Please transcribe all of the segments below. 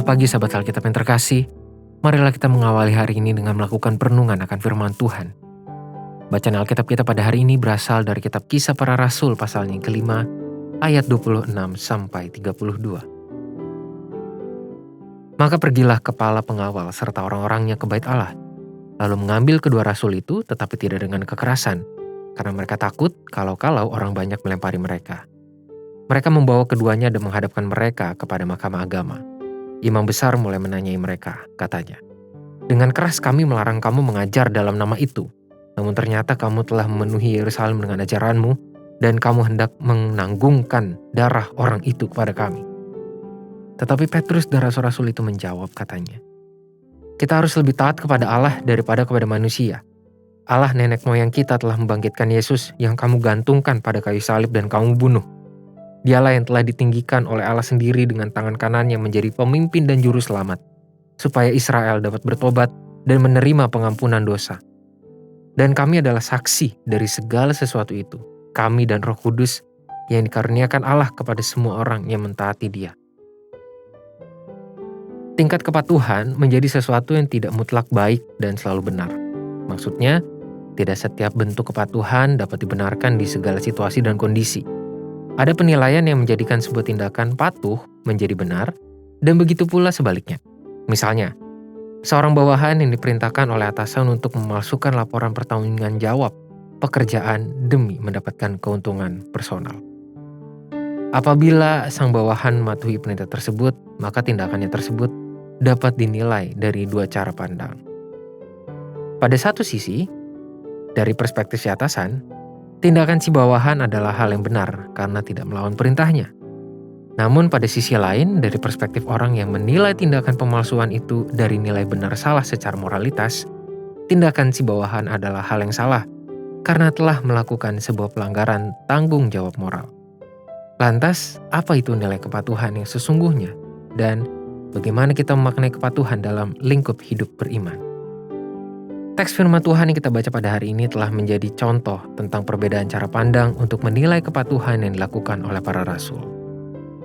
Selamat pagi sahabat Alkitab yang terkasih. Marilah kita mengawali hari ini dengan melakukan perenungan akan firman Tuhan. Bacaan Alkitab kita pada hari ini berasal dari kitab Kisah Para Rasul pasalnya yang kelima, ayat 26 sampai 32. Maka pergilah kepala pengawal serta orang-orangnya ke bait Allah, lalu mengambil kedua rasul itu tetapi tidak dengan kekerasan, karena mereka takut kalau-kalau orang banyak melempari mereka. Mereka membawa keduanya dan menghadapkan mereka kepada mahkamah agama. Imam besar mulai menanyai mereka, katanya, "Dengan keras kami melarang kamu mengajar dalam nama itu. Namun ternyata kamu telah memenuhi Yerusalem dengan ajaranmu, dan kamu hendak menanggungkan darah orang itu kepada kami." Tetapi Petrus dan rasul-rasul itu menjawab, katanya, "Kita harus lebih taat kepada Allah daripada kepada manusia. Allah nenek moyang kita telah membangkitkan Yesus yang kamu gantungkan pada kayu salib dan kamu bunuh. Dialah yang telah ditinggikan oleh Allah sendiri dengan tangan kanannya menjadi pemimpin dan juru selamat, supaya Israel dapat bertobat dan menerima pengampunan dosa. Dan kami adalah saksi dari segala sesuatu itu, kami dan Roh Kudus yang dikaruniakan Allah kepada semua orang yang mentaati Dia." Tingkat kepatuhan menjadi sesuatu yang tidak mutlak baik dan selalu benar. Maksudnya, tidak setiap bentuk kepatuhan dapat dibenarkan di segala situasi dan kondisi. Ada penilaian yang menjadikan sebuah tindakan patuh menjadi benar, dan begitu pula sebaliknya. Misalnya, seorang bawahan yang diperintahkan oleh atasan untuk memalsukan laporan pertanggungan jawab pekerjaan demi mendapatkan keuntungan personal. Apabila sang bawahan mematuhi perintah tersebut, maka tindakannya tersebut dapat dinilai dari dua cara pandang. Pada satu sisi, dari perspektif si atasan, tindakan si bawahan adalah hal yang benar karena tidak melawan perintahnya. Namun pada sisi lain, dari perspektif orang yang menilai tindakan pemalsuan itu dari nilai benar salah secara moralitas, tindakan si bawahan adalah hal yang salah karena telah melakukan sebuah pelanggaran tanggung jawab moral. Lantas, apa itu nilai kepatuhan yang sesungguhnya? Dan bagaimana kita memaknai kepatuhan dalam lingkup hidup beriman? Teks firman Tuhan yang kita baca pada hari ini telah menjadi contoh tentang perbedaan cara pandang untuk menilai kepatuhan yang dilakukan oleh para rasul.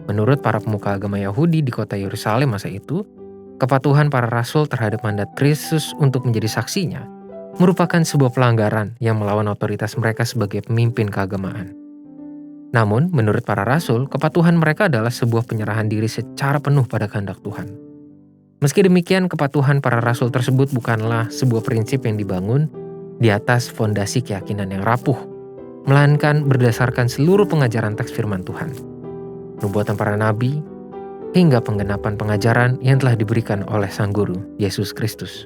Menurut para pemuka agama Yahudi di kota Yerusalem masa itu, kepatuhan para rasul terhadap mandat Kristus untuk menjadi saksinya merupakan sebuah pelanggaran yang melawan otoritas mereka sebagai pemimpin keagamaan. Namun, menurut para rasul, kepatuhan mereka adalah sebuah penyerahan diri secara penuh pada kehendak Tuhan. Meski demikian, kepatuhan para rasul tersebut bukanlah sebuah prinsip yang dibangun di atas fondasi keyakinan yang rapuh, melainkan berdasarkan seluruh pengajaran teks firman Tuhan, nubuatan para nabi, hingga penggenapan pengajaran yang telah diberikan oleh Sang Guru, Yesus Kristus.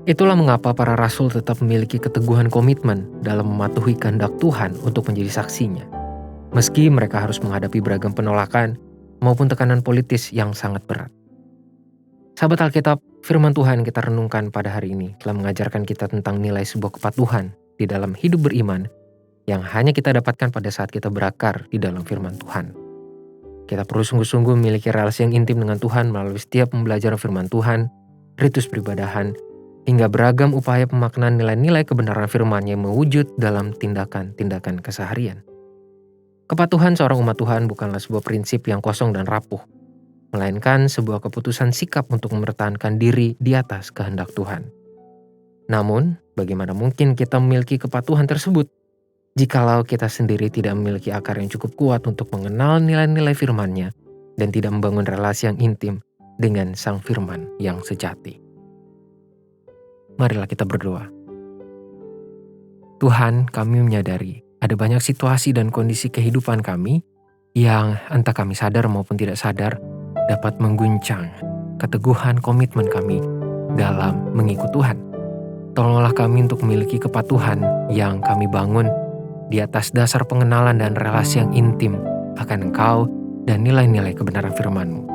Itulah mengapa para rasul tetap memiliki keteguhan komitmen dalam mematuhi kehendak Tuhan untuk menjadi saksinya, meski mereka harus menghadapi beragam penolakan maupun tekanan politis yang sangat berat. Sahabat Alkitab, firman Tuhan yang kita renungkan pada hari ini telah mengajarkan kita tentang nilai sebuah kepatuhan di dalam hidup beriman yang hanya kita dapatkan pada saat kita berakar di dalam firman Tuhan. Kita perlu sungguh-sungguh memiliki relasi yang intim dengan Tuhan melalui setiap pembelajaran firman Tuhan, ritus peribadahan, hingga beragam upaya pemaknaan nilai-nilai kebenaran firman yang mewujud dalam tindakan-tindakan keseharian. Kepatuhan seorang umat Tuhan bukanlah sebuah prinsip yang kosong dan rapuh, melainkan sebuah keputusan sikap untuk mempertahankan diri di atas kehendak Tuhan. Namun, bagaimana mungkin kita memiliki kepatuhan tersebut jikalau kita sendiri tidak memiliki akar yang cukup kuat untuk mengenal nilai-nilai firman-Nya dan tidak membangun relasi yang intim dengan Sang Firman yang sejati? Marilah kita berdoa. Tuhan, kami menyadari ada banyak situasi dan kondisi kehidupan kami yang entah kami sadar maupun tidak sadar dapat mengguncang keteguhan komitmen kami dalam mengikut Tuhan. Tolonglah kami untuk memiliki kepatuhan yang kami bangun di atas dasar pengenalan dan relasi yang intim akan Engkau dan nilai-nilai kebenaran firman-Mu.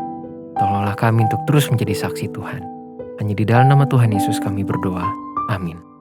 Tolonglah kami untuk terus menjadi saksi Tuhan. Hanya di dalam nama Tuhan Yesus kami berdoa. Amin.